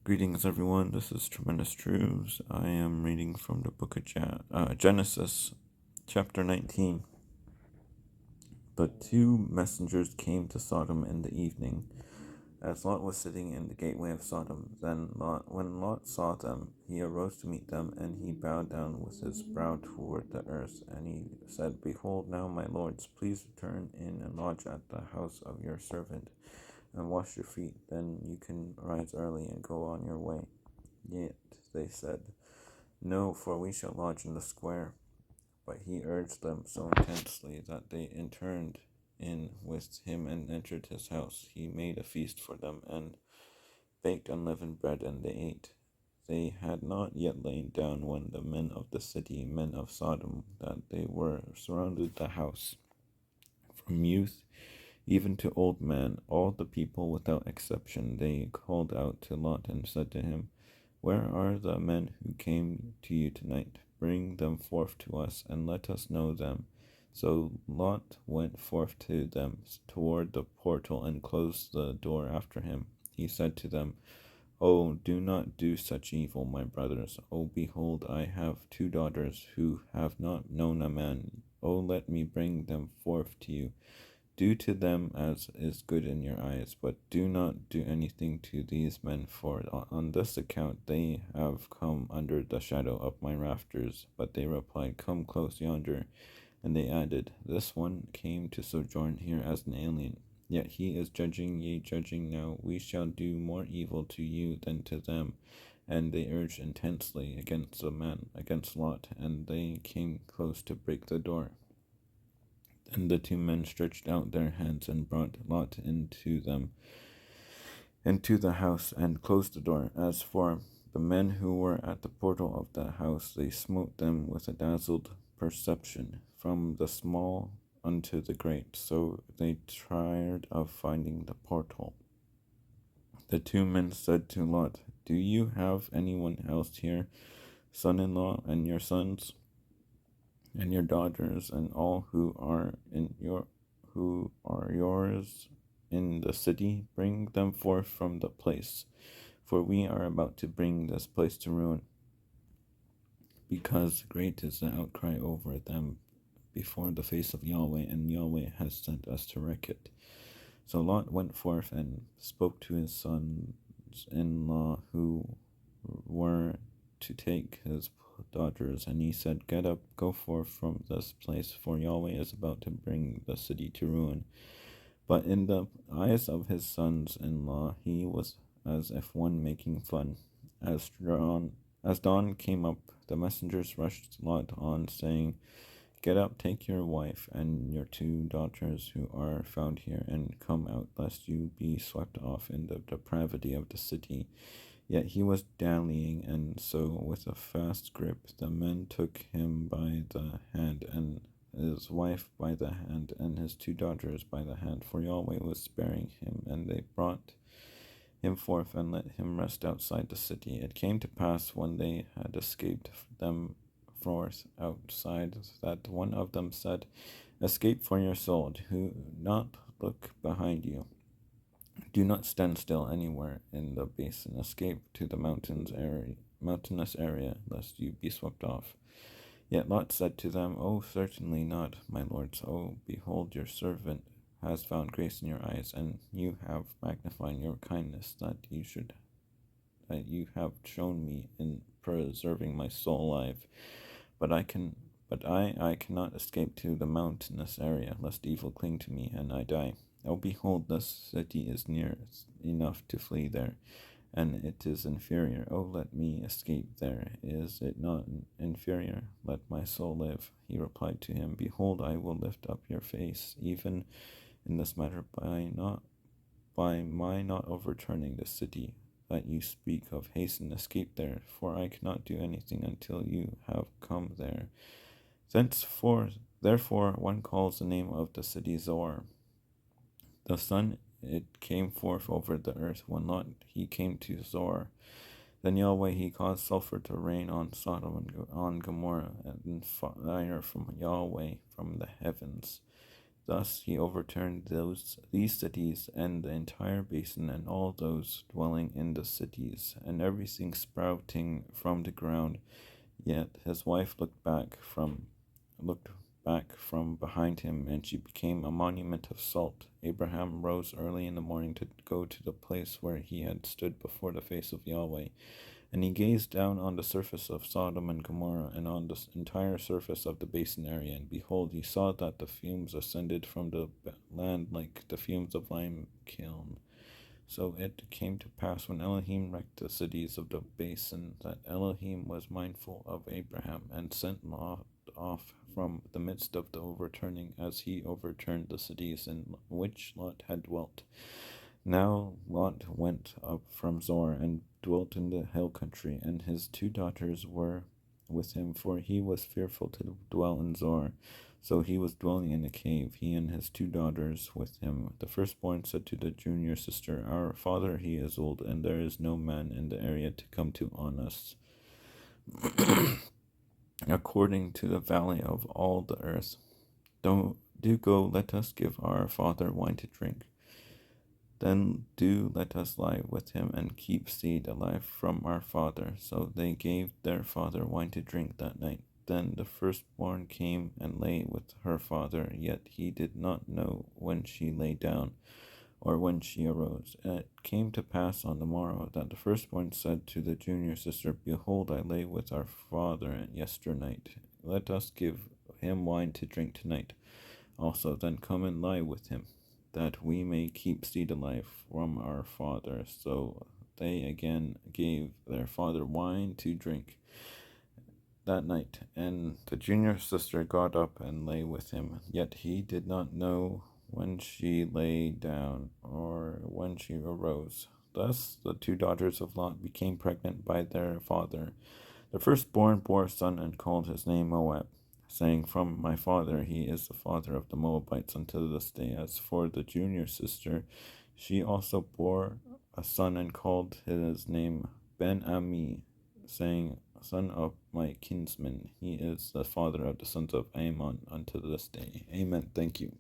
Greetings, everyone. This is Tremendous Truths. I am reading from the book of Genesis, chapter 19. But two messengers came to Sodom in the evening, as Lot was sitting in the gateway of Sodom. When Lot saw them, he arose to meet them, and he bowed down with his brow toward the earth. And he said, Behold, now, my lords, please return in and lodge at the house of your servant, and wash your feet. Then you can rise early and go on your way. Yet they said, No, for we shall lodge in the square. But he urged them so intensely that they turned in with him and entered his house. He made a feast for them and baked unleavened bread, and they ate. They had not yet lain down when the men of the city, men of Sodom, that they were, surrounded the house. From youth even to old man, all the people without exception, they called out to Lot and said to him, Where are the men who came to you tonight? Bring them forth to us, and let us know them. So Lot went forth to them toward the portal and closed the door after him. He said to them, Oh, do not do such evil, my brothers. Oh, behold, I have two daughters who have not known a man. Oh, let me bring them forth to you. Do to them as is good in your eyes, but do not do anything to these men, for on this account they have come under the shadow of my rafters. But they replied, Come close yonder. And they added, This one came to sojourn here as an alien. Yet he is judging, yea, judging now. We shall do more evil to you than to them. And they urged intensely against the man, against Lot, and they came close to break the door. And the two men stretched out their hands and brought Lot into the house, and closed the door. As for the men who were at the portal of the house, they smote them with a dazzled perception, from the small unto the great. So they tired of finding the portal. The two men said to Lot, Do you have anyone else here, son-in-law, and your sons, and your daughters, and all who are yours in the city? Bring them forth from the place, for we are about to bring this place to ruin, because great is the outcry over them before the face of Yahweh, and Yahweh has sent us to wreck it. So Lot went forth and spoke to his sons-in-law who were to take his daughters, and he said, Get up, go forth from this place, for Yahweh is about to bring the city to ruin. But in the eyes of his sons-in-law he was as if one making fun. As dawn came up, the messengers rushed Lot on, saying, Get up, take your wife and your two daughters who are found here, and come out, lest you be swept off in the depravity of the city. Yet he was dallying, and so with a fast grip the men took him by the hand, and his wife by the hand, and his two daughters by the hand, for Yahweh was sparing him. And they brought him forth and let him rest outside the city. It came to pass, when they had escaped them forth outside, that one of them said, Escape for your soul, do not look behind you. Do not stand still anywhere in the basin. Escape to the mountainous area, lest you be swept off. Yet Lot said to them, Oh, certainly not, my lords. Oh, behold, your servant has found grace in your eyes, and you have magnified your kindness that you have shown me in preserving my soul alive. But I cannot escape to the mountainous area, lest evil cling to me and I die. Oh, behold, this city is near enough to flee there, and it is inferior. Oh, let me escape there. Is it not inferior? Let my soul live. He replied to him, Behold, I will lift up your face, even in this matter, by my not overturning the city that you speak of. Hasten, escape there, for I cannot do anything until you have come there. Therefore, one calls the name of the city Zoar. The sun, it came forth over the earth when Lot he came to Zoar. Then Yahweh he caused sulfur to rain on Sodom and on Gomorrah, and fire from Yahweh from the heavens. Thus he overturned these cities and the entire basin and all those dwelling in the cities and everything sprouting from the ground. Yet his wife looked back from behind him, and she became a monument of salt. Abraham rose early in the morning to go to the place where he had stood before the face of Yahweh. And he gazed down on the surface of Sodom and Gomorrah, and on the entire surface of the basin area. And behold, he saw that the fumes ascended from the land like the fumes of lime kiln. So it came to pass, when Elohim wrecked the cities of the basin, that Elohim was mindful of Abraham, and sent Lot off from the midst of the overturning, as he overturned the cities in which Lot had dwelt. Now Lot went up from Zoar, and dwelt in the hill country, and his 2 daughters were with him, for he was fearful to dwell in Zoar. So he was dwelling in a cave, he and his 2 daughters with him. The firstborn said to the junior sister, Our father, he is old, and there is no man in the area to come to on us, according to the valley of all the earth. Do go, let us give our father wine to drink. Then do let us lie with him, and keep seed alive from our father. So they gave their father wine to drink that night. Then the firstborn came and lay with her father, yet he did not know when she lay down, or when she arose. And it came to pass on the morrow that the firstborn said to the junior sister, Behold, I lay with our father yesternight. Let us give him wine to drink tonight also. Then come and lie with him, that we may keep seed alive from our father. So they again gave their father wine to drink that night. And the junior sister got up and lay with him, yet he did not know when she lay down or when she arose. Thus the 2 daughters of Lot became pregnant by their father. The firstborn bore a son, and called his name Moab, saying, From my father, he is the father of the Moabites until this day. As for the junior sister, she also bore a son, and called his name Ben-Ami, saying, Son of my kinsman, he is the father of the sons of Ammon unto this day. Amen. Thank you.